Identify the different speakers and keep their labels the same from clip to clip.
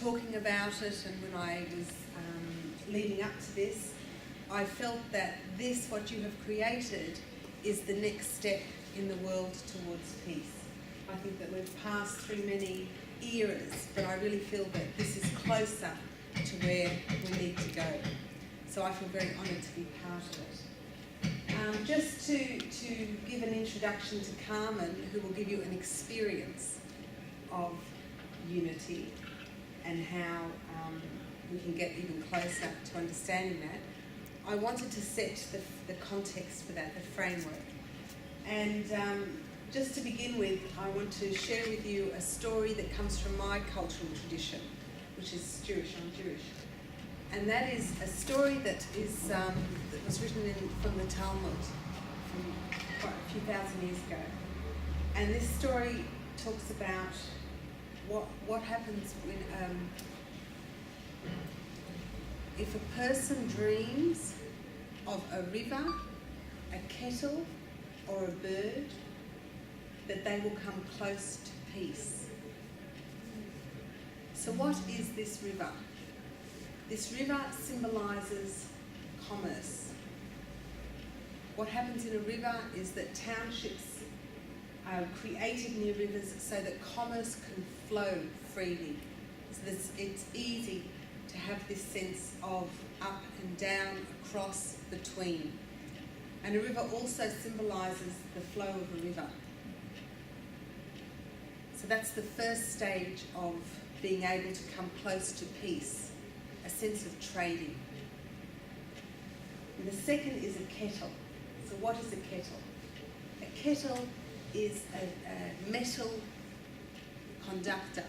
Speaker 1: talking about it and when I was leading up to this, I felt that this, what you have created, is the next step in the world towards peace. I think that we've passed through many eras, but I really feel that this is closer to where we need to go. So I feel very honoured to be part of it. Just to give an introduction to Carmen, who will give you an experience of unity and how we can get even closer to understanding that, I wanted to set the context for that, the framework. And just to begin with, I want to share with you a story that comes from my cultural tradition, which is Jewish. I'm Jewish. And that is a story that was written from the Talmud from quite a few thousand years ago. And this story talks about what happens when if a person dreams of a river, a kettle, or a bird, that they will come close to peace. So what is this river? This river symbolises commerce. What happens in a river is that townships are created near rivers so that commerce can flow freely. So it's easy to have this sense of up and down, across, between. And a river also symbolises the flow of a river. So that's the first stage of being able to come close to peace, a sense of trading. And the second is a kettle. So what is a kettle? A kettle is a metal conductor.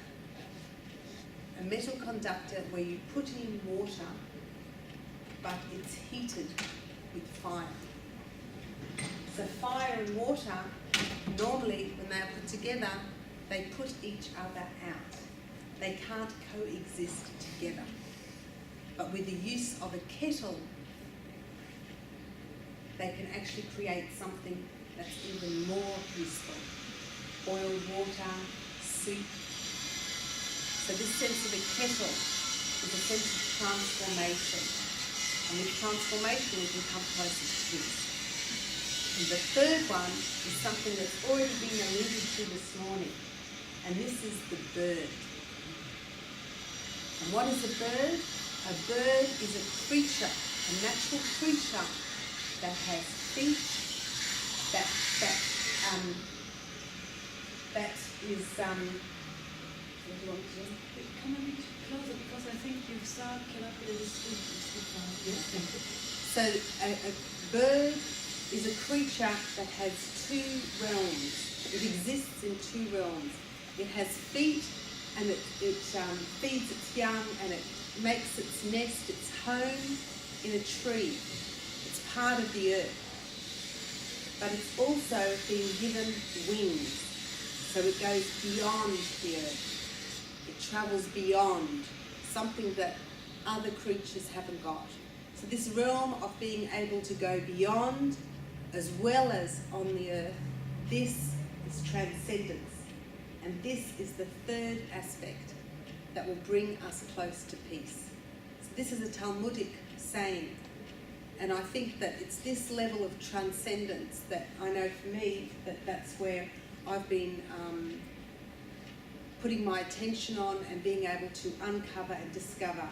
Speaker 1: A metal conductor where you put in water, but it's heated with fire. So fire and water, normally when they are put together, they put each other out. They can't coexist together. But with the use of a kettle, they can actually create something that's even more useful. Boiled water, soup. So this sense of a kettle is a sense of transformation. And with transformation, we can come closer to peace. And the third one is something that's already been alluded to this morning. And this is the bird. And what is a bird? A bird is a creature, a natural creature that has feet, that is what do you want to do?
Speaker 2: Come a bit closer because I think you cannot really speak now.
Speaker 1: Yes. So a bird is a creature that has two realms. It exists in two realms. It has feet and it feeds its young and it makes its nest, its home in a tree. It's part of the earth. But it's also being given wings. So it goes beyond the earth. It travels beyond something that other creatures haven't got. So this realm of being able to go beyond as well as on the earth, this is transcendence. And this is the third aspect that will bring us close to peace. So this is a Talmudic saying. And I think that it's this level of transcendence that I know for me that's where I've been putting my attention on and being able to uncover and discover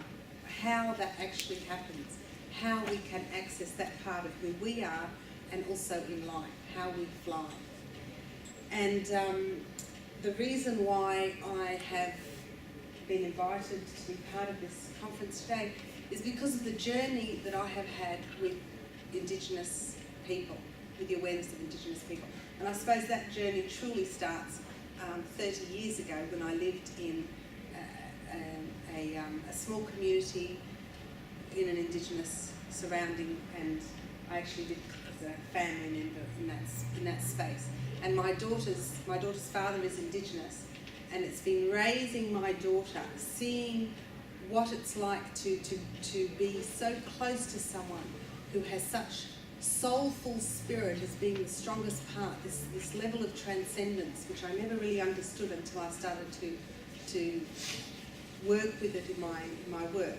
Speaker 1: how that actually happens, how we can access that part of who we are and also in life, how we fly. And the reason why I have been invited to be part of this conference today is because of the journey that I have had with Indigenous people, with the awareness of Indigenous people. And I suppose that journey truly starts 30 years ago when I lived in a small community in an Indigenous surrounding, and I actually lived as a family member in that space. And my daughter's father is Indigenous, and it's been raising my daughter, seeing what it's like to be so close to someone who has such soulful spirit as being the strongest part, this level of transcendence, which I never really understood until I started to work with it in my work.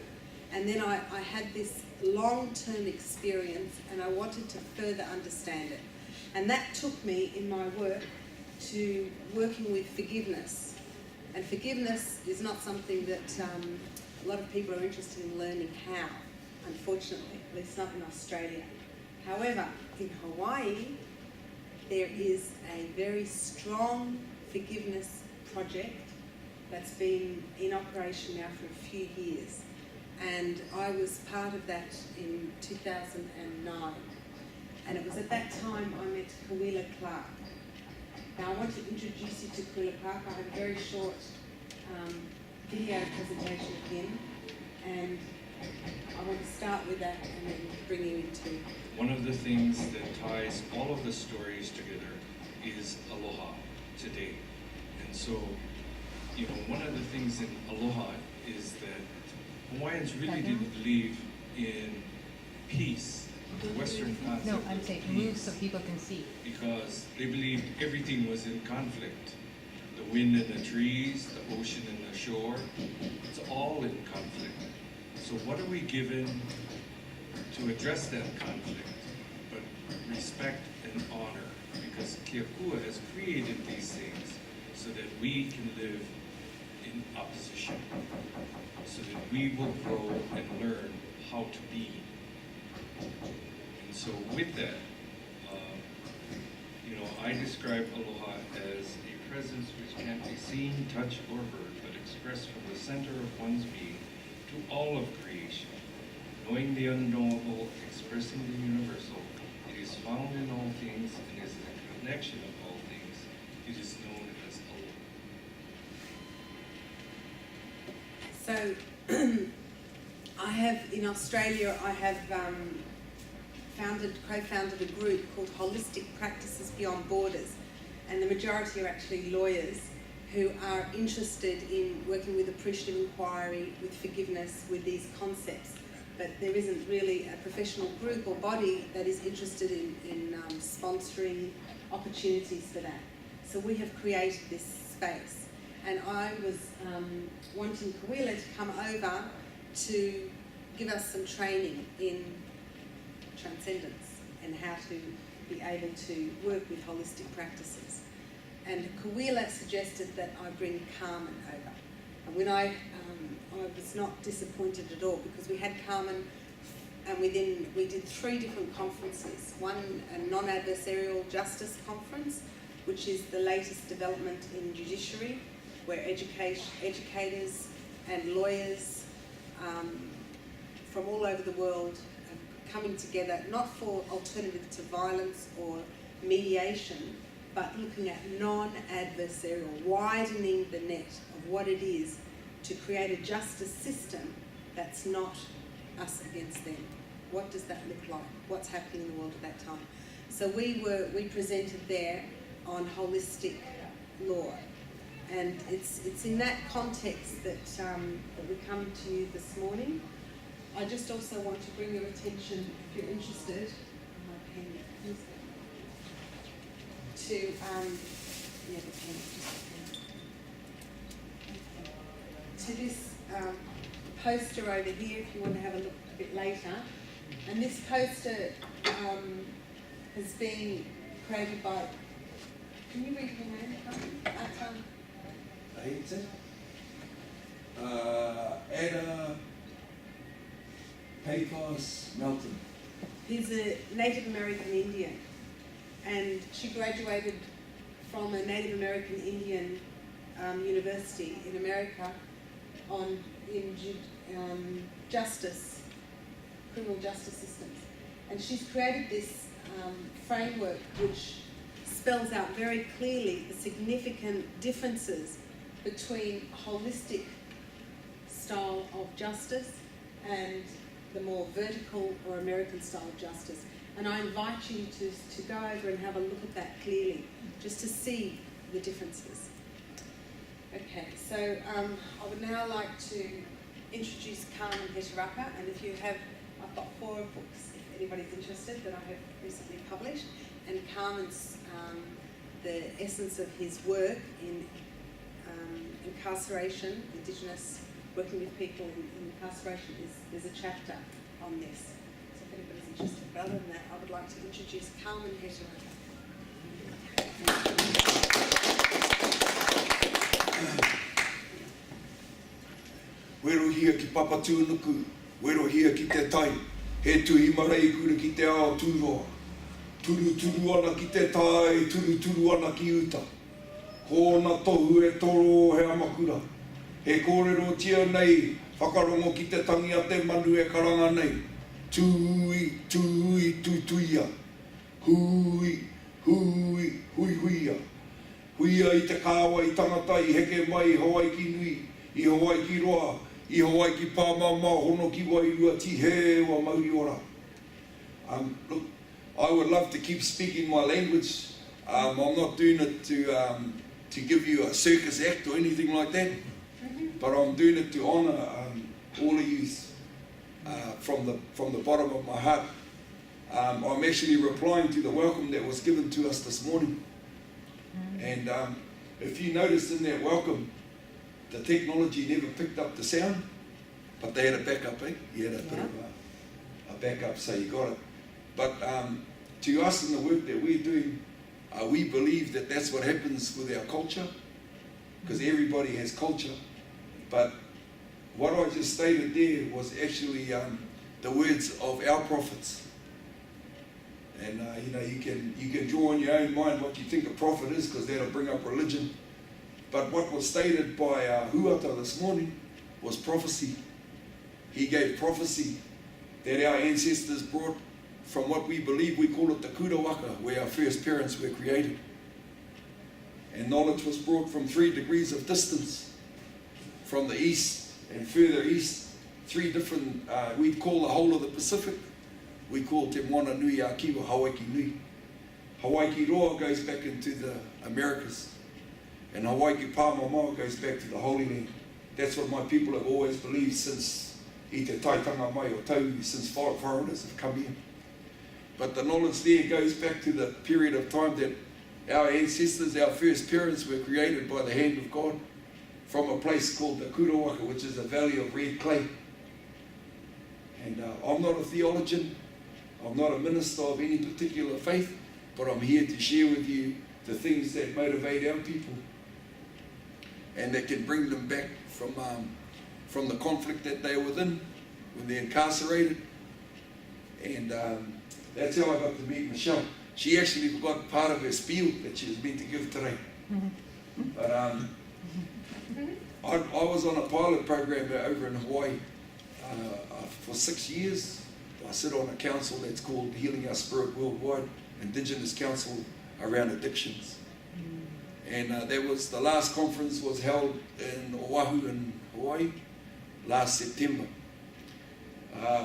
Speaker 1: And then I had this long-term experience and I wanted to further understand it. And that took me in my work to working with forgiveness. And forgiveness is not something that a lot of people are interested in learning how, unfortunately, at least not in Australia. However, in Hawaii, there is a very strong forgiveness project that's been in operation now for a few years. And I was part of that in 2009. And it was at that time I met Kawila Clark. Now I want to introduce you to Kawila Clark. I have a very short video presentation of him. And I want to start with that and then bring you into...
Speaker 3: One of the things that ties all of the stories together is aloha today. And so, you know, one of the things in aloha is that Hawaiians really didn't believe in peace, the Western concept.
Speaker 4: No, I'm saying
Speaker 3: of
Speaker 4: move
Speaker 3: peace,
Speaker 4: so people can see.
Speaker 3: because they believed everything was in conflict. The wind and the trees, the ocean and the shore, it's all in conflict. So what are we given to address that conflict? But respect and honor, because Keakua has created these things so that we can live in opposition, so that we will grow and learn how to be. And so with that, you know, I describe aloha as a presence which can't be seen, touched, or heard, but expressed from the center of one's being to all of creation. Knowing the unknowable, expressing the universal, it is found in all things and is the connection of all things. It is known as aloha.
Speaker 1: So, I have, in Australia, I have co-founded a group called Holistic Practices Beyond Borders, and the majority are actually lawyers who are interested in working with appreciative inquiry, with forgiveness, with these concepts. But there isn't really a professional group or body that is interested in sponsoring opportunities for that. So we have created this space. And I was wanting Kawila to come over to give us some training in transcendence and how to be able to work with holistic practices. And Kawila suggested that I bring Carmen over. And when I was not disappointed at all, because we had Carmen, and we did 3 different conferences. One, a non-adversarial justice conference, which is the latest development in judiciary, where educators and lawyers from all over the world are coming together, not for alternative to violence or mediation, but looking at non-adversarial, widening the net of what it is to create a justice system that's not us against them. What does that look like? What's happening in the world at that time? So we presented there on holistic law. And it's in that context that we come to you this morning. I just also want to bring your attention, if you're interested, to this poster over here, if you want to have a look a bit later. And this poster has been created by, can you read her name?
Speaker 5: Ada Pecos Melton.
Speaker 1: He's a Native American Indian, and she graduated from a Native American Indian university in America in justice, criminal justice systems. And she's created this framework which spells out very clearly the significant differences between holistic style of justice and the more vertical or American style of justice. And I invite you to go over and have a look at that clearly, just to see the differences. Okay, so I would now like to introduce Carmen Heteraka, and if you have, I've got 4 books, if anybody's interested, that I have recently published, and Carmen's, the essence of his work in incarceration, Indigenous working with people in incarceration, there's a chapter on this. So if anybody's interested further than that, I would like to introduce Carmen Hetero.
Speaker 4: Wero hia ki papatūnuku, wero hia ki te tai, he tuhi marei kura ki te ao tūroa. Turu turu ana ki te tai, turu turu ana ki uta. Kōna tohu e toro he amakura. He kōrero tia nei, whakarongo ki te tangi a te manu e karanga nei. Tūi, tūi, tūtuia. Hui, hui, hui, huia. Huia i te kāwa i tangata i heke mai i Hawaii ki nui, i Hawaii ki roa, i Hawaii ki pāmama, hono ki wairua ti he wa mauri ora. Look, I would love to keep speaking my language. I'm not doing it to give you a circus act or anything like that, but I'm doing it to honour all of you from the bottom of my heart. I'm actually replying to the welcome that was given to us this morning. And if you noticed in that welcome, the technology never picked up the sound, but they had a backup, eh? You had a bit of a backup, so you got it. But to us in the work that we're doing, we believe that that's what happens with our culture, because everybody has culture. But what I just stated there was actually the words of our prophets. And you know, you can draw in your own mind what you think a prophet is, because that'll bring up religion. But what was stated by Huata this morning was prophecy. He gave prophecy that our ancestors brought from what we believe, we call it the Kudawaka, where our first parents were created. And knowledge was brought from 3 degrees of distance, from the east and further east, 3 different, we'd call the whole of the Pacific. We call Te Moana Nui a Kiwa, Hawaii Nui. Hawaii ki Roa goes back into the Americas. And Hawaii ki Pāmama goes back to the Holy Land. That's what my people have always believed since I te taitanga mai o tau, since foreigners have come here. But the knowledge there goes back to the period of time that our ancestors, our first parents, were created by the hand of God from a place called the Kurawaka, which is a valley of red clay. And I'm not a theologian, I'm not a minister of any particular faith, but I'm here to share with you the things that motivate our people and that can bring them back from the conflict that they're within when they're incarcerated. And that's how I got to meet Michelle. She actually forgot part of her spiel that she was meant to give today. But I was on a pilot program over in Hawaii for 6 years. I sit on a council that's called Healing Our Spirit Worldwide, Indigenous Council around addictions. And that was, the last conference was held in Oahu in Hawaii last September.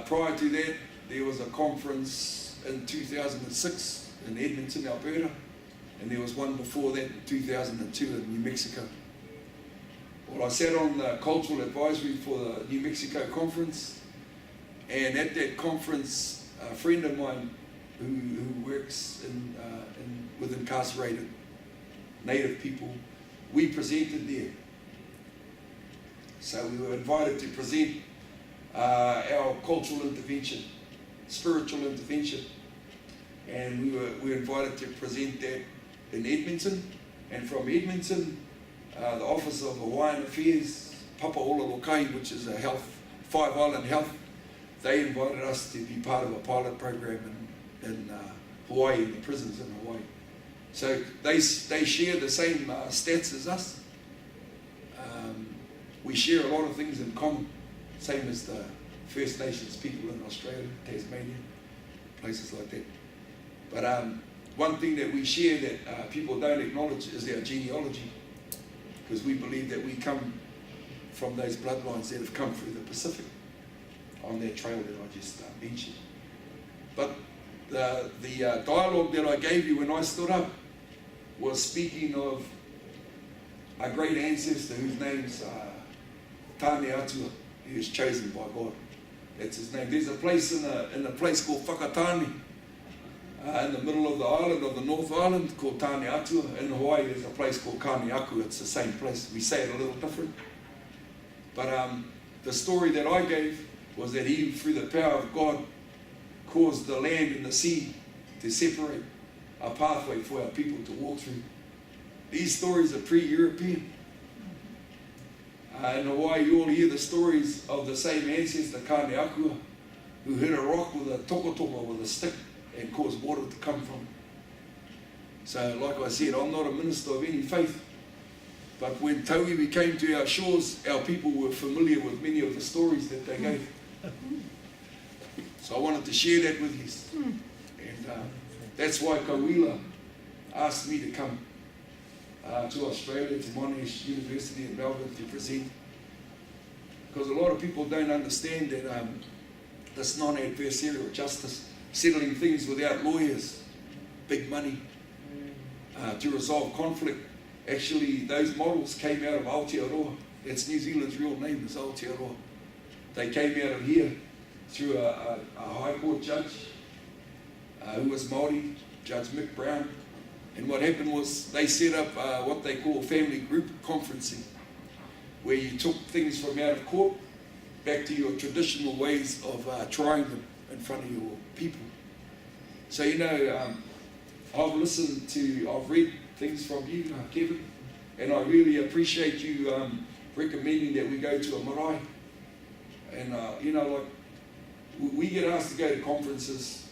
Speaker 4: Prior to that, there was a conference in 2006 in Edmonton, Alberta, and there was one before that in 2002 in New Mexico. Well, I sat on the cultural advisory for the New Mexico conference, and at that conference, a friend of mine who works with incarcerated Native people, we presented there. So we were invited to present our cultural intervention, spiritual intervention, and we were invited to present that in Edmonton. And from Edmonton, the Office of Hawaiian Affairs, Papaola Lokai, which is a health, 5 Island Health, they invited us to be part of a pilot program in Hawaii, in the prisons in Hawaii. So they share the same stats as us. We share a lot of things in common, same as the First Nations people in Australia, Tasmania, places like that. But one thing that we share that people don't acknowledge is our genealogy, because we believe that we come from those bloodlines that have come through the Pacific on that trail that I just mentioned. But the dialogue that I gave you when I stood up was speaking of a great ancestor whose name's Tane Atua. He was chosen by God. That's his name. There's a place in a place called Whakatane, in the middle of the island, of the North Island, called Tane Atua. In Hawaii, there's a place called Kaneaku. It's the same place. We say it a little different. But the story that I gave was that he, through the power of God, caused the land and the sea to separate a pathway for our people to walk through. These stories are pre-European. In Hawaii, you all hear the stories of the same ancestor, Kaneakua, who hit a rock with a tokotoko, with a stick, and caused water to come from it. So, like I said, I'm not a minister of any faith, but when Tauiwi came to our shores, our people were familiar with many of the stories that they gave. So I wanted to share that with you. And that's why Kauila asked me to come to Australia, to Monash University in Melbourne to present. Because a lot of people don't understand that this non-adversarial justice, settling things without lawyers, big money, to resolve conflict. Actually, those models came out of Aotearoa. That's New Zealand's real name, is Aotearoa. They came out of here through a High Court judge who was Māori, Judge Mick Brown. And what happened was they set up what they call family group conferencing, where you took things from out of court back to your traditional ways of trying them in front of your people. So, you know, I've read things from you, Kevin, and I really appreciate you recommending that we go to a marae. And, you know, like, we get asked to go to conferences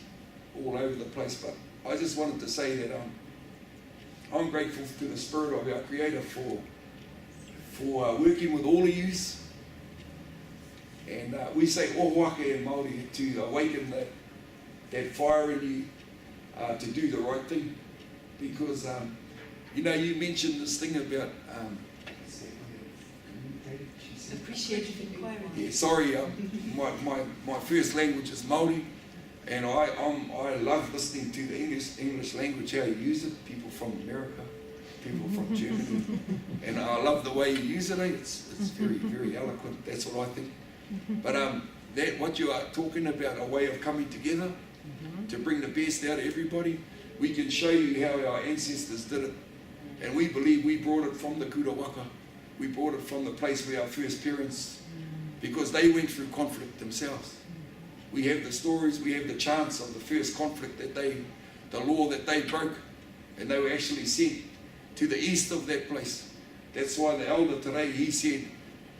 Speaker 4: all over the place, but I just wanted to say that I'm grateful to the Spirit of our Creator for working with all of you. And we say ohuake in Māori, to awaken that fire in you to do the right thing. Because, you know, you mentioned this thing about
Speaker 2: Appreciative inquiry.
Speaker 4: yeah, sorry, my first language is Māori, and I love listening to the English language, how you use it. People from America, people from Germany, and I love the way you use it. It's very, very eloquent. That's what I think. But that what you are talking about, a way of coming together to bring the best out of everybody. We can show you how our ancestors did it, and we believe we brought it from the Kurawaka. We brought it from the place where our first parents, because they went through conflict themselves. We have the stories, we have the chants of the first conflict that the law that they broke, and they were actually sent to the east of that place. That's why the elder today, he said,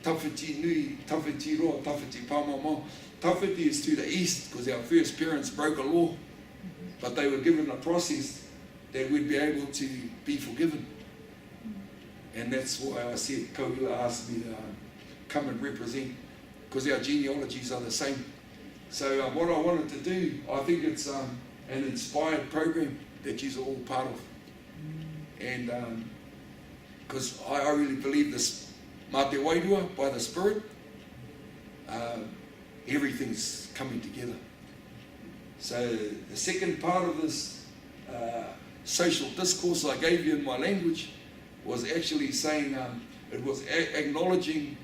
Speaker 4: Tawhiti nui, tawhiti roa, tawhiti pāmama. Tawhiti is to the east, because our first parents broke a law, but they were given a process that we'd be able to be forgiven. And that's why I said, Kauila asked me to come and represent, because our genealogies are the same. So what I wanted to do, I think it's an inspired program that you're all part of. And because I really believe this, mā te wairua, by the Spirit, everything's coming together. So the second part of this social discourse I gave you in my language was actually saying, it was acknowledging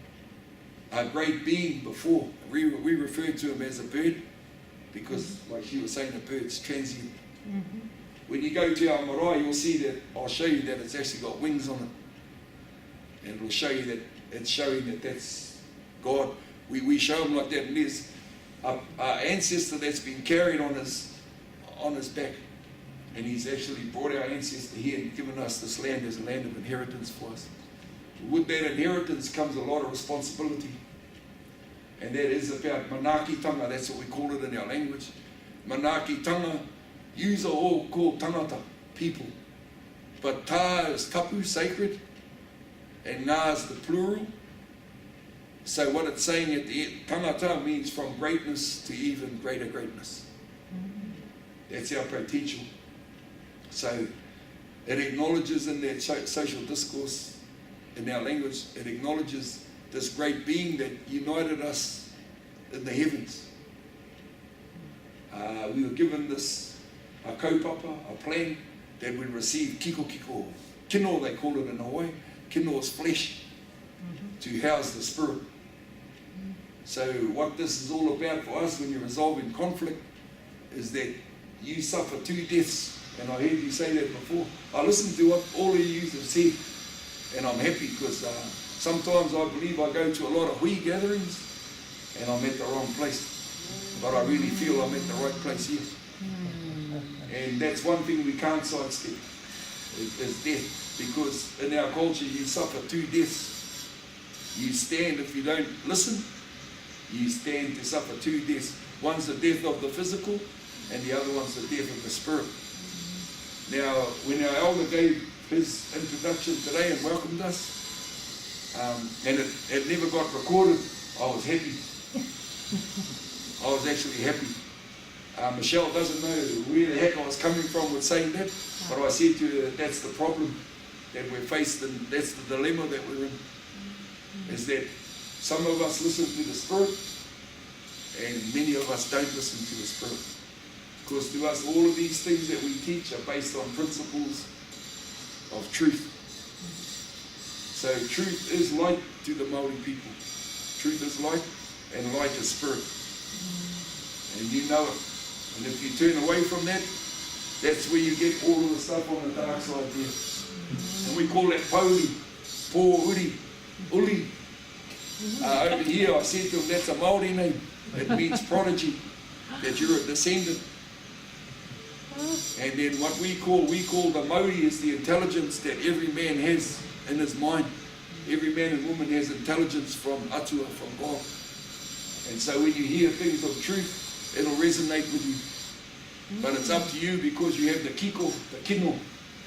Speaker 4: a great being before. We referred to him as a bird, because like she was saying, a bird's transient. When you go to our marae, you'll see that, I'll show you that it's actually got wings on it. And it'll show you that it's showing that that's God. We show him like that, and there's an ancestor that's been carried on his back. And he's actually brought our ancestor here and given us this land as a land of inheritance for us. With that inheritance comes a lot of responsibility. And that is about manakitanga, that's what we call it in our language. Manakitanga, yous are all called tangata, people. But ta is tapu, sacred, and ngā is the plural. So what it's saying at the end, tangata means from greatness to even greater greatness. That's our potential. So it acknowledges in that social discourse, in our language, it acknowledges this great being that united us in the heavens. We were given this a kaupapa, a plan that we receive kiko kiko. Kino, they call it in Hawaii. Kino is flesh to house the spirit. So what this is all about for us when you're resolving conflict is that you suffer 2 deaths. And I heard you say that before. I listened to what all of you have said, and I'm happy because sometimes I believe I go to a lot of hui gatherings and I'm at the wrong place. But I really feel I'm at the right place here. And that's one thing we can't sidestep, is death. Because in our culture you suffer two deaths. You stand if you don't listen, you stand to suffer two deaths. One's the death of the physical, and the other one's the death of the spirit. Now, when our elder gave his introduction today and welcomed us, and it never got recorded, I was happy. I was actually happy. Michelle doesn't know where the heck I was coming from with saying that, but I said to her that that's the problem that we're faced, and that's the dilemma that we're in, is that some of us listen to the Spirit, and many of us don't listen to the Spirit. Because to us, all of these things that we teach are based on principles of truth. So truth is light to the Māori people. Truth is light, and light is spirit. And you know it. And if you turn away from that, that's where you get all of the stuff on the dark side there. And we call that pauri, po uri, uli. Over here I said to them, that's a Māori name. It means prodigy, that you're a descendant. And then what we call the Māori is the intelligence that every man has in his mind. Every man and woman has intelligence from atua, from God. And so when you hear things of truth, it'll resonate with you. But it's up to you, because you have the kiko, the kino.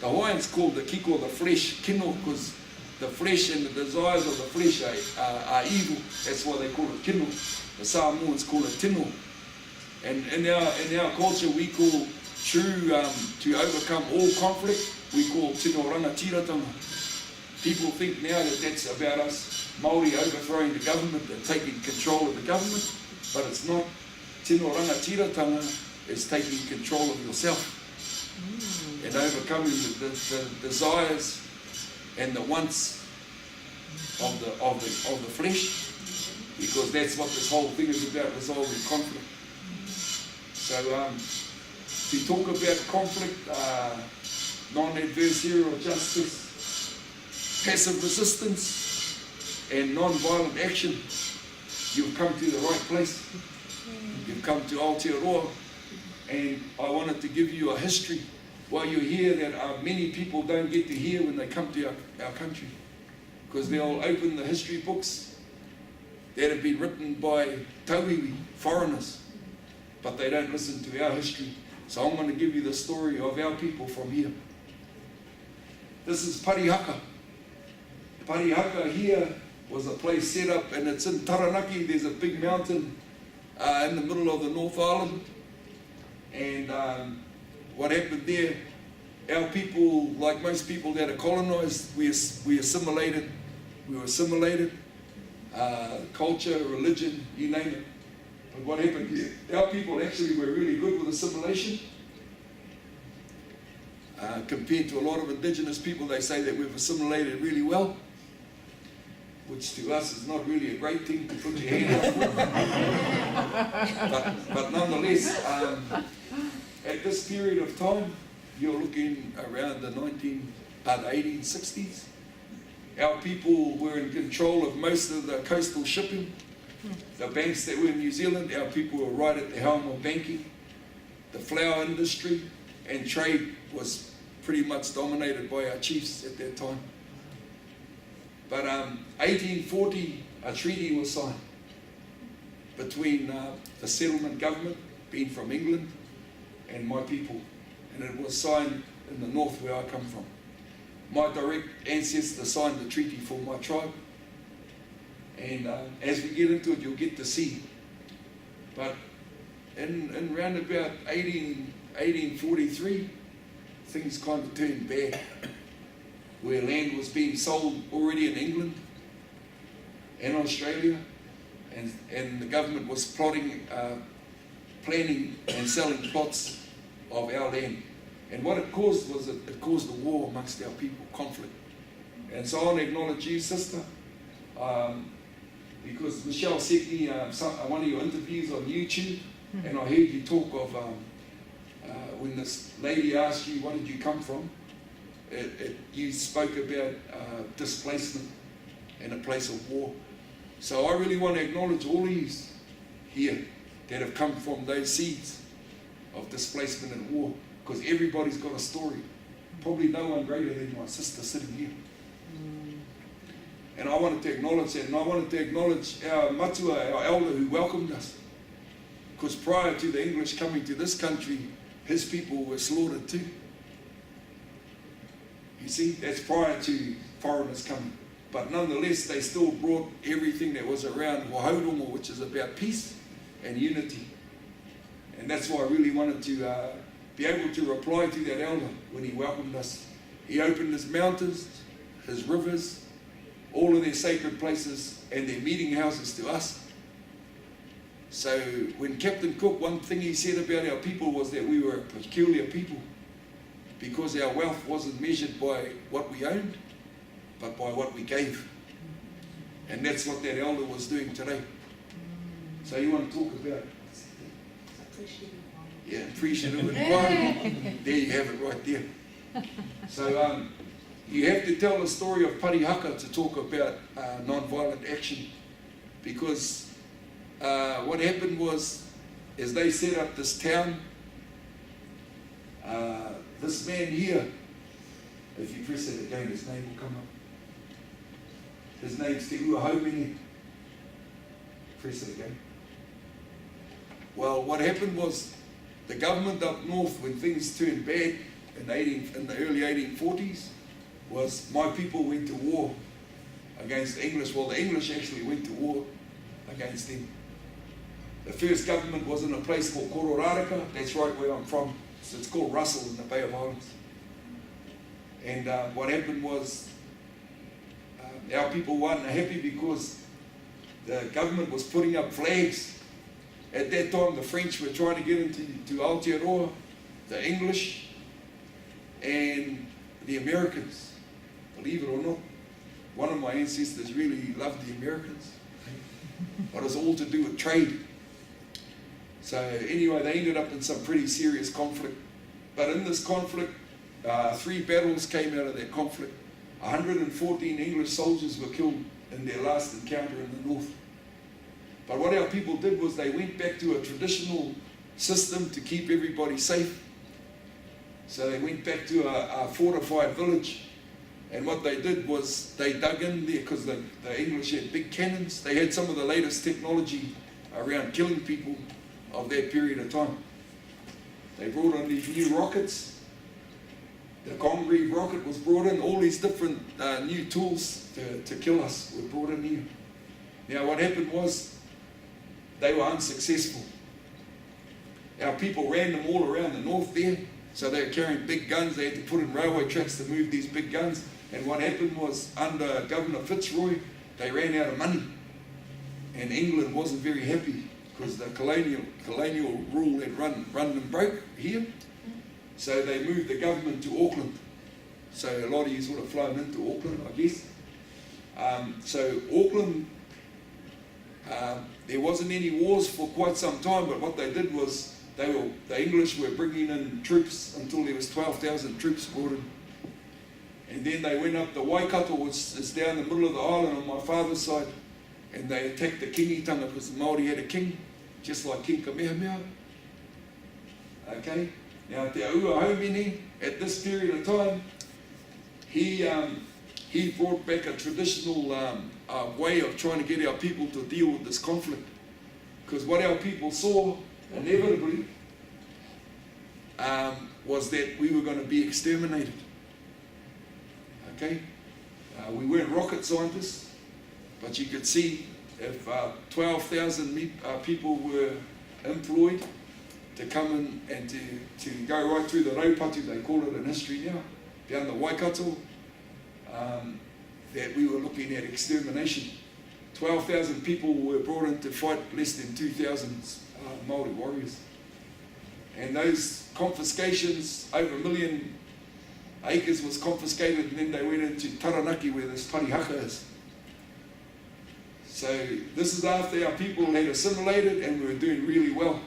Speaker 4: The Hawaiians call the kiko the flesh, kino, because the flesh and the desires of the flesh are evil. That's why they call it kino. The Samoans call it tino. And in our culture, we call true, to overcome all conflict, we call tino rangatiratanga. People think now that that's about us Māori overthrowing the government and taking control of the government, but it's not. Tino rangatiratanga is taking control of yourself and overcoming the desires and the wants of the flesh, because that's what this whole thing is about, resolving conflict. So to talk about conflict, non-adversarial justice, passive resistance, and non-violent action, you've come to the right place. You've come to Aotearoa, and I wanted to give you a history while you're here that many people don't get to hear when they come to our country, because they'll open the history books that have been written by tauiwi, foreigners, but they don't listen to our history. So I'm going to give you the story of our people from here. This is Parihaka. Parihaka here was a place set up, and it's in Taranaki. There's a big mountain in the middle of the North Island. And what happened there, our people, like most people that are colonised, we assimilated. We were assimilated, culture, religion, you name it. But what happened here, our people actually were really good with assimilation. Compared to a lot of indigenous people, they say that we've assimilated really well, which to us is not really a great thing to put your hand up. But nonetheless, at this period of time, you're looking around the 1860s. Our people were in control of most of the coastal shipping. The banks that were in New Zealand, our people were right at the helm of banking. The flour industry and trade was pretty much dominated by our chiefs at that time. But 1840, a treaty was signed between the settlement government, being from England, and my people. And it was signed in the north where I come from. My direct ancestor signed the treaty for my tribe. And as we get into it, you'll get to see. But in round about 1843, things kind of turned bad, where land was being sold already in England and Australia, and the government was planning and selling plots of our land. And what it caused was it caused a war amongst our people, conflict. And so I want to acknowledge you, sister, because Michelle sent me one of your interviews on YouTube, and I heard you talk of when this lady asked you, where did you come from? You spoke about displacement and a place of war. So I really want to acknowledge all of you here that have come from those seeds of displacement and war, because everybody's got a story. Probably no one greater than my sister sitting here. And I wanted to acknowledge that, and I wanted to acknowledge our matua, our elder who welcomed us. Because prior to the English coming to this country, his people were slaughtered too. You see, that's prior to foreigners coming. But nonetheless, they still brought everything that was around Wahaurongo, which is about peace and unity. And that's why I really wanted to be able to reply to that elder when he welcomed us. He opened his mountains, his rivers, all of their sacred places and their meeting houses to us. So when Captain Cook, one thing he said about our people was that we were a peculiar people, because our wealth wasn't measured by what we owned, but by what we gave. And that's what that elder was doing today. So you want to talk about, yeah, appreciative inquiry. There you have it right there. So you have to tell the story of Parihaka to talk about non-violent action, because what happened was, as they set up this town, this man here, if you press it again, his name will come up. His name's Te Ua Haumene. Press it again. Well, what happened was, the government up north, when things turned bad in the early 1840s, was my people went to war against the English. Well, the English actually went to war against them. The first government was in a place called Kororareka. That's right where I'm from. So it's called Russell in the Bay of Islands. And what happened was, our people weren't happy because the government was putting up flags. At that time, the French were trying to get into Aotearoa, the English, and the Americans. Believe it or not, one of my ancestors really loved the Americans. But it was all to do with trade. So anyway, they ended up in some pretty serious conflict. But in this conflict, 3 battles came out of that conflict. 114 English soldiers were killed in their last encounter in the north. But what our people did was they went back to a traditional system to keep everybody safe. So they went back to a fortified village. And what they did was they dug in there, because the English had big cannons. They had some of the latest technology around killing people of that period of time. They brought in these new rockets. The Congreve rocket was brought in. All these different new tools to kill us were brought in here. Now what happened was, they were unsuccessful. Our people ran them all around the north there. So they were carrying big guns. They had to put in railway tracks to move these big guns. And what happened was, under Governor Fitzroy, they ran out of money. And England wasn't very happy, because the colonial rule had run them broke here. So they moved the government to Auckland. So a lot of you would have flown into Auckland, I guess. So Auckland, there wasn't any wars for quite some time, but what they did was, the English were bringing in troops until there was 12,000 troops brought in. And then they went up the Waikato, which is down the middle of the island on my father's side, and they attacked the kingitanga, because the Māori had a king, just like King Kamehameha. Okay? Now, Te Ua Haumene, at this period of time, he brought back a traditional way of trying to get our people to deal with this conflict. Because what our people saw, inevitably, was that we were going to be exterminated. Okay? We weren't rocket scientists, but you could see if 12,000 people were employed to come in and to go right through the Raupatu, they call it in history now, down the Waikato, that we were looking at extermination. 12,000 people were brought in to fight less than 2,000 Māori warriors. And those confiscations, over 1 million acres was confiscated, and then they went into Taranaki, where this Parihaka is. So this is after our people had assimilated and we were doing really well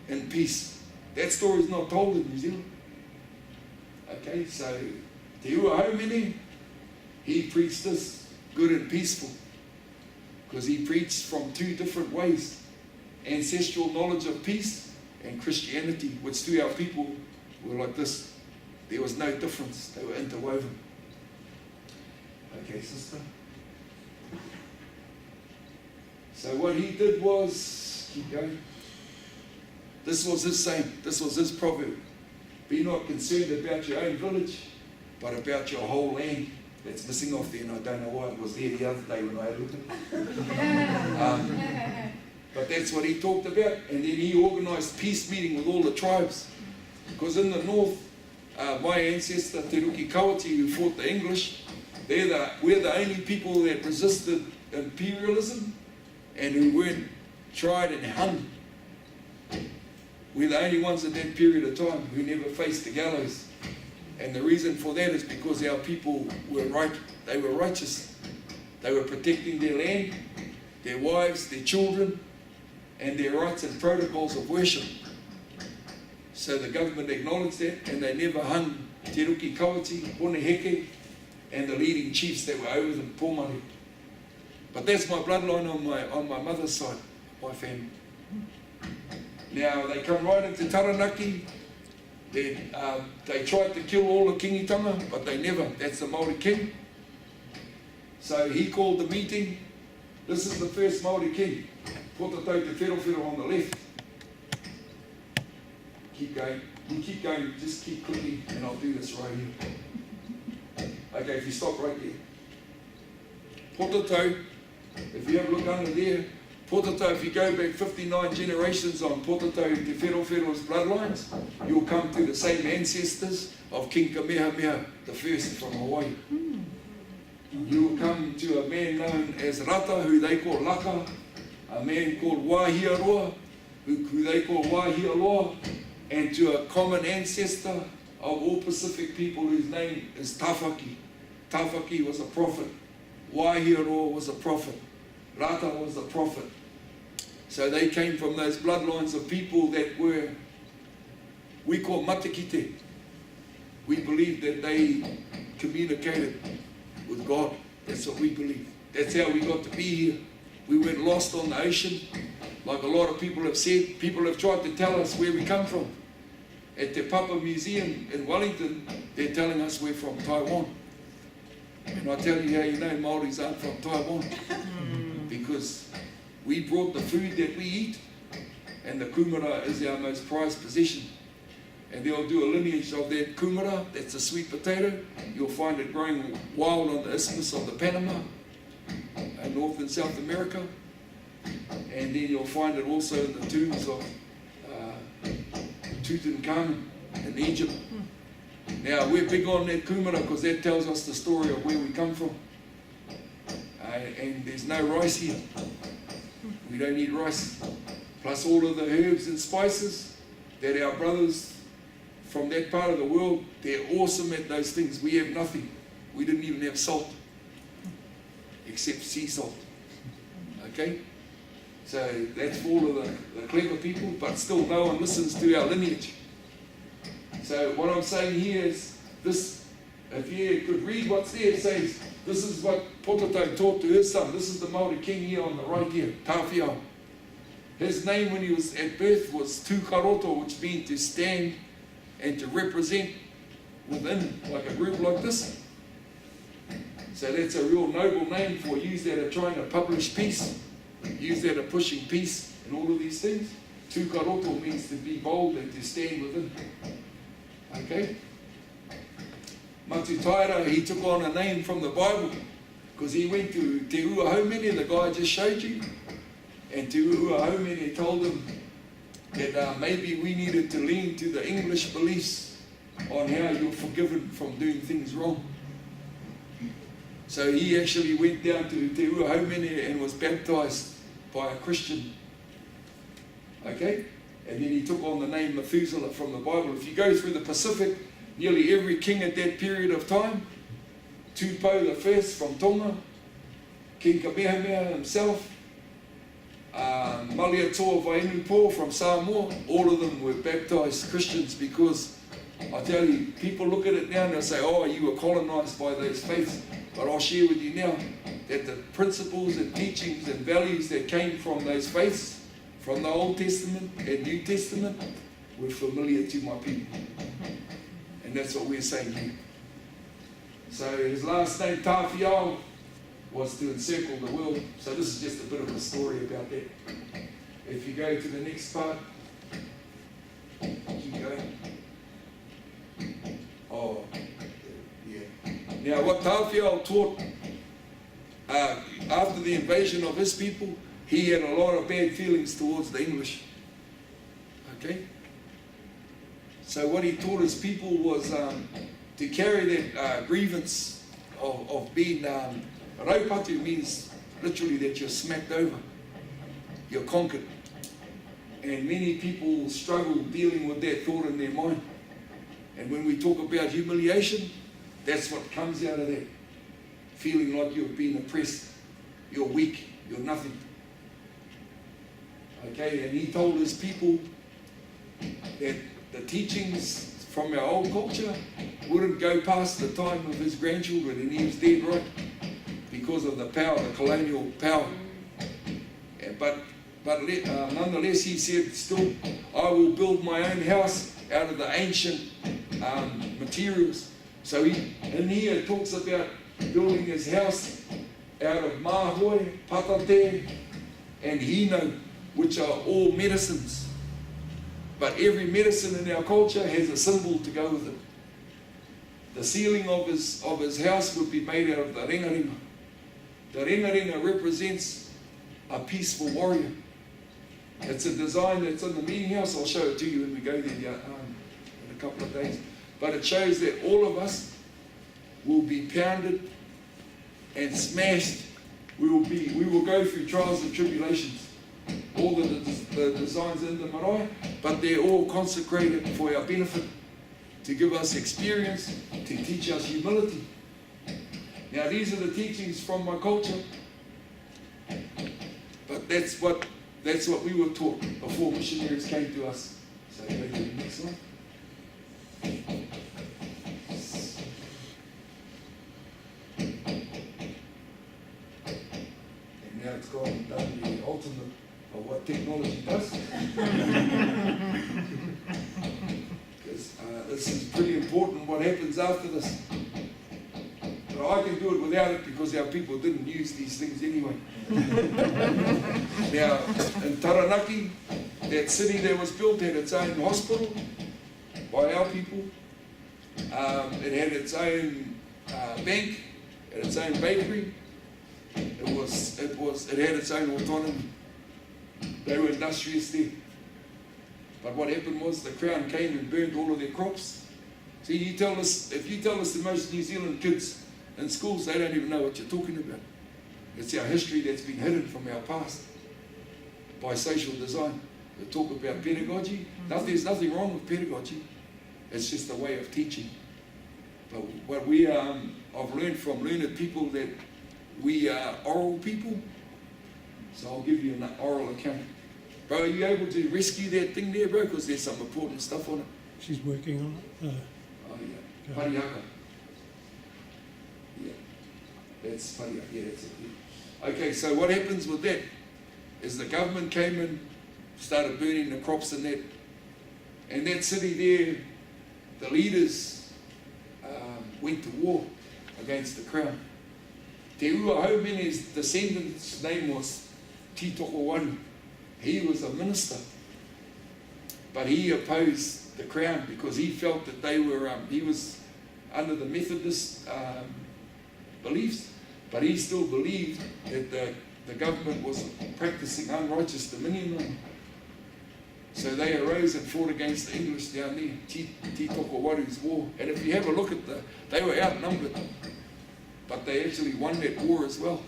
Speaker 4: in peace. That story is not told in New Zealand. Okay, so Te Ua Haumene, he preached this good and peaceful, because he preached from 2 different ways. ancestral knowledge of peace and Christianity, which to our people were like this. There was no difference. They were interwoven. Okay, sister. So what he did was, keep going. This was his saying. This was his proverb. Be not concerned about your own village, but about your whole land. That's missing off there, and I don't know why. It was there the other day when I had a look at it. But that's what he talked about. And then he organised peace meeting with all the tribes. Because in the north, my ancestor, Te Ruki Kawati, who fought the English, we're the only people that resisted imperialism and who weren't tried and hung. We're the only ones in that period of time who never faced the gallows. And the reason for that is because our people were right. They were righteous. They were protecting their land, their wives, their children, and their rights and protocols of worship. So the government acknowledged that, and they never hung Te Ruki Kawati, Poneheke, and the leading chiefs that were over them, Pomare. But that's my bloodline on my mother's side, my family. Now they come right into Taranaki. They tried to kill all the kingitanga, but they never. That's the Māori king. So he called the meeting. This is the first Māori king. Potatau Te Wherowhero on the left. Keep going. You keep going. Just keep clicking, and I'll do this right here. Okay, if you stop right there. Potatau, if you have a look under there, Potatau, if you go back 59 generations on Potatau Te Wherowhero's bloodlines, you'll come to the same ancestors of King Kamehameha the first from Hawaii. You'll come to a man known as Rata, who they call Laka, a man called Wahiaroa, who they call Wahialoa, and to a common ancestor of all Pacific people whose name is Tawhaki. Tawhaki was a prophet. Wahiaroa was a prophet. Rata was a prophet. So they came from those bloodlines of people that we call matakite. We believe that they communicated with God. That's what we believe. That's how we got to be here. We weren't lost on the ocean. Like a lot of people have said, people have tried to tell us where we come from. At the Papa Museum in Wellington, they're telling us we're from Taiwan. And I tell you how you know Māoris aren't from Taiwan. Because we brought the food that we eat, and the kumara is our most prized possession. And they'll do a lineage of that kumara, that's a sweet potato. You'll find it growing wild on the isthmus of the Panama, North and South America. And then you'll find it also in the tombs of Tutankhamun in Egypt. Now, we're big on that kumara because that tells us the story of where we come from. And there's no rice here. We don't eat rice. Plus all of the herbs and spices that our brothers from that part of the world, they're awesome at those things. We have nothing. We didn't even have salt, except sea salt. Okay? So that's for all of the clever people, but still no one listens to our lineage. So what I'm saying here is this, if you could read what's there, it says, this is what Potatau taught to his son. This is the Māori king here on the right here, Tawhiao. His name when he was at birth was Tūkaroto, which means to stand and to represent within, like a group like this. So that's a real noble name for use that are trying to publish peace, use that are pushing peace and all of these things. Tūkaroto means to be bold and to stand within. Okay? Matutaira, he took on a name from the Bible because he went to Te Ua Haumene, the guy I just showed you, and Te Ua Haumene told him that maybe we needed to lean to the English beliefs on how you're forgiven from doing things wrong. So he actually went down to Te Ua Haumene and was baptized by a Christian. Okay? And then he took on the name Methuselah from the Bible. If you go through the Pacific, nearly every king at that period of time, Tupou the first from Tonga, King Kamehameha himself, Malietoa Vainupo from Samoa, all of them were baptized Christians because, I tell you, people look at it now and they'll say, oh, you were colonized by those faiths. But I'll share with you now that the principles and teachings and values that came from those faiths, from the Old Testament and New Testament were familiar to my people. And that's what we're saying here. So his last name, Tawhiao, was to encircle the world. So this is just a bit of a story about that. If you go to the next part, keep going. Oh, yeah. Now what Tawhiao taught, after the invasion of his people, he had a lot of bad feelings towards the English. Okay? So what he taught his people was to carry that grievance of being, raupatu means literally that you're smacked over, you're conquered. And many people struggle dealing with that thought in their mind. And when we talk about humiliation, that's what comes out of that. Feeling like you've been oppressed, you're weak, you're nothing. Okay, and he told his people that the teachings from our old culture wouldn't go past the time of his grandchildren, and he was dead right, because of the power, the colonial power. But nonetheless, he said, still, I will build my own house out of the ancient materials. So in here it talks about building his house out of mahoi, patate, and hino, which are all medicines. But every medicine in our culture has a symbol to go with it. The ceiling of his house would be made out of the ringaringa. The ringaringa represents a peaceful warrior. It's a design that's in the meeting house. I'll show it to you when we go there in a couple of days. But it shows that all of us will be pounded and smashed. We will go through trials and tribulations. All the designs in the marae, but they're all consecrated for our benefit, to give us experience, to teach us humility. Now these are the teachings from my culture, but that's what we were taught before missionaries came to us. So go to the next one. And now it's gone and done the ultimate of what technology does. Because this is pretty important, what happens after this. But I can do it without it because our people didn't use these things anyway. Now, in Taranaki, that city that was built had its own hospital by our people. It had its own bank, it had its own bakery. It had its own autonomy. They were industrious there. But what happened was the Crown came and burned all of their crops. See, if you tell us the most New Zealand kids in schools, they don't even know what you're talking about. It's our history that's been hidden from our past by social design. We talk about pedagogy. There's nothing wrong with pedagogy. It's just a way of teaching. But what I've learned from learned people that we are oral people. So I'll give you an oral account. Bro, are you able to rescue that thing there, bro? Because there's some important stuff on it.
Speaker 5: She's working on it.
Speaker 4: Oh, yeah. Pariaka. Yeah. That's Pariaka. Yeah, that's it. Yeah. Okay, so what happens with that is the government came in, started burning the crops and that. And that city there, the leaders went to war against the Crown. Te Ua Haumene's descendant's name was Titoko Waru. He was a minister, but he opposed the Crown because he felt that they were, he was under the Methodist beliefs, but he still believed that the government was practicing unrighteous dominion on him. So they arose and fought against the English down there, Titoko Waru's war. And if you have a look at they were outnumbered, but they actually won that war as well.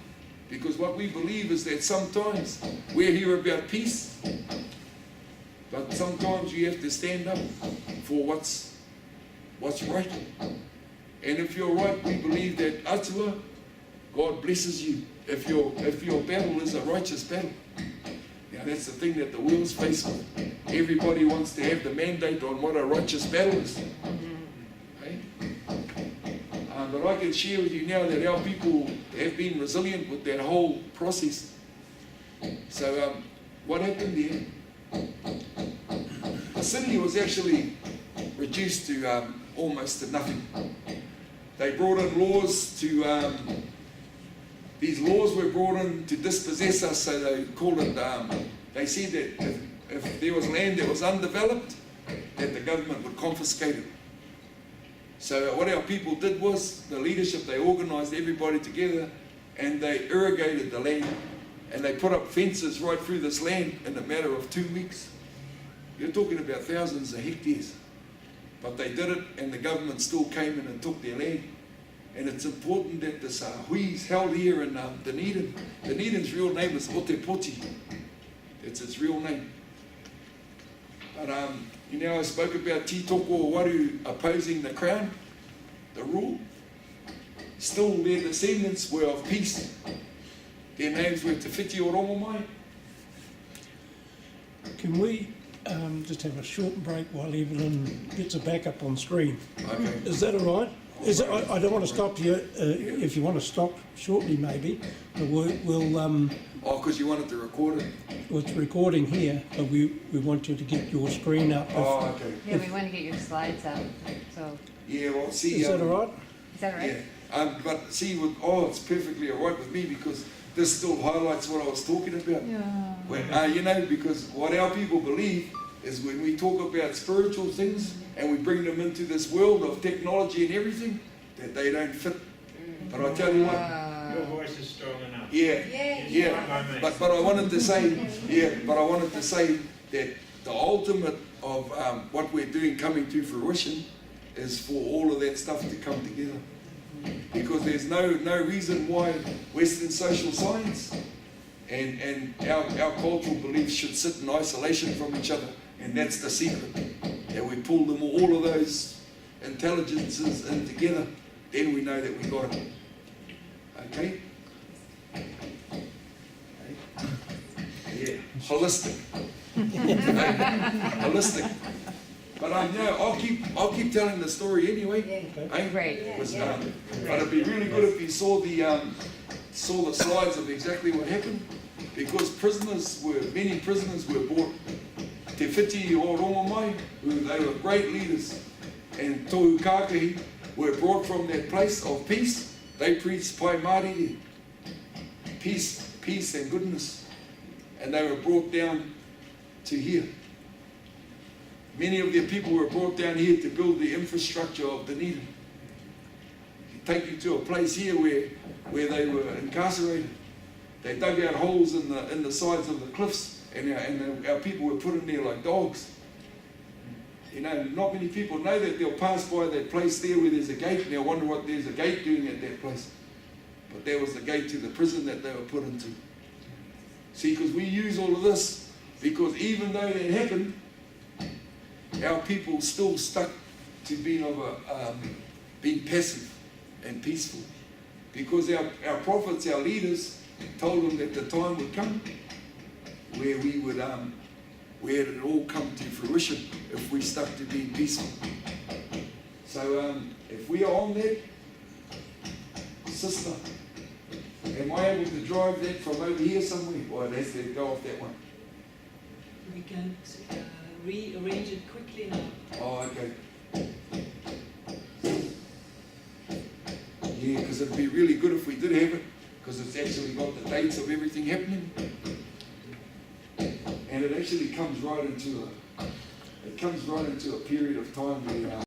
Speaker 4: Because what we believe is that sometimes we're here about peace, but sometimes you have to stand up for what's right. And if you're right, we believe that atua, God blesses you if your battle is a righteous battle. Now that's the thing that the world's faced with. Everybody wants to have the mandate on what a righteous battle is. Right? But I can share with you now that our people have been resilient with that whole process. So what happened there, the city was actually reduced to almost to nothing. They brought in laws to, these laws were brought in to dispossess us, so they called it, they said that if there was land that was undeveloped, that the government would confiscate it. So what our people did was, the leadership, they organised everybody together and they irrigated the land and they put up fences right through this land in a matter of 2 weeks. You're talking about thousands of hectares. But they did it and the government still came in and took their land. And it's important that this hui's held here in Dunedin. Dunedin's real name is Otepoti. It's its real name. But you know, I spoke about Titoko Waru opposing the crown, the rule. Still, their descendants were of peace. Their names were Te Whiti o Rongomai.
Speaker 5: Can we just have a short break while Evelyn gets a backup on screen?
Speaker 4: Okay.
Speaker 5: Is that all right? I don't want to stop you. If you want to stop shortly, maybe. But we'll
Speaker 4: Oh, because you wanted to record it?
Speaker 5: well, it's recording here, but we want you to get your screen up.
Speaker 4: Oh, okay.
Speaker 6: Yeah, we want to get your slides up, so,
Speaker 4: Yeah, well, see...
Speaker 5: Is that all right?
Speaker 6: is that all right?
Speaker 4: Yeah, but see, it's perfectly all right with me because this still highlights what I was talking about.
Speaker 6: Yeah.
Speaker 4: When, you know, because what our people believe is when we talk about spiritual things and we bring them into this world of technology and everything, that they don't fit. But I tell you what,
Speaker 7: Your voice is strong enough.
Speaker 4: yeah, but I wanted to say, that the ultimate of what we're doing coming to fruition is for all of that stuff to come together. Because there's no reason why Western social science and our cultural beliefs should sit in isolation from each other. And that's the secret. That we pull them all of those intelligences in together, then we know that we got it. Okay? Yeah, holistic. Holistic. But you know, I'll keep telling the story anyway. Eh?
Speaker 6: Great.
Speaker 4: But it'd be really good if you saw the slides of exactly what happened, because many prisoners were brought. Te Whiti o Rongomai, they were great leaders, and Tohu Kākahi were brought from that place of peace. They preached Pai Māori, peace and goodness, and they were brought down to here. Many of their people were brought down here to build the infrastructure of Dunedin. Take you to a place here where they were incarcerated. They dug out holes in the sides of the cliffs, and our people were put in there like dogs. You know, not many people know that. They'll pass by that place there where there's a gate, and they'll wonder what there's a gate doing at that place. But that was the gate to the prison that they were put into. See, because we use all of this, because even though that happened, our people still stuck to being being passive and peaceful. Because our prophets, our leaders, told them that the time would come where we would, where it would all come to fruition if we stuck to being peaceful. So if we are on that, sister, am I able to drive that from over here somewhere? Or it has to go off that one?
Speaker 2: We can rearrange it quickly now.
Speaker 4: Oh, okay. Yeah, because it'd be really good if we did have it, because it's actually got the dates of everything happening. And it actually comes right into a period of time where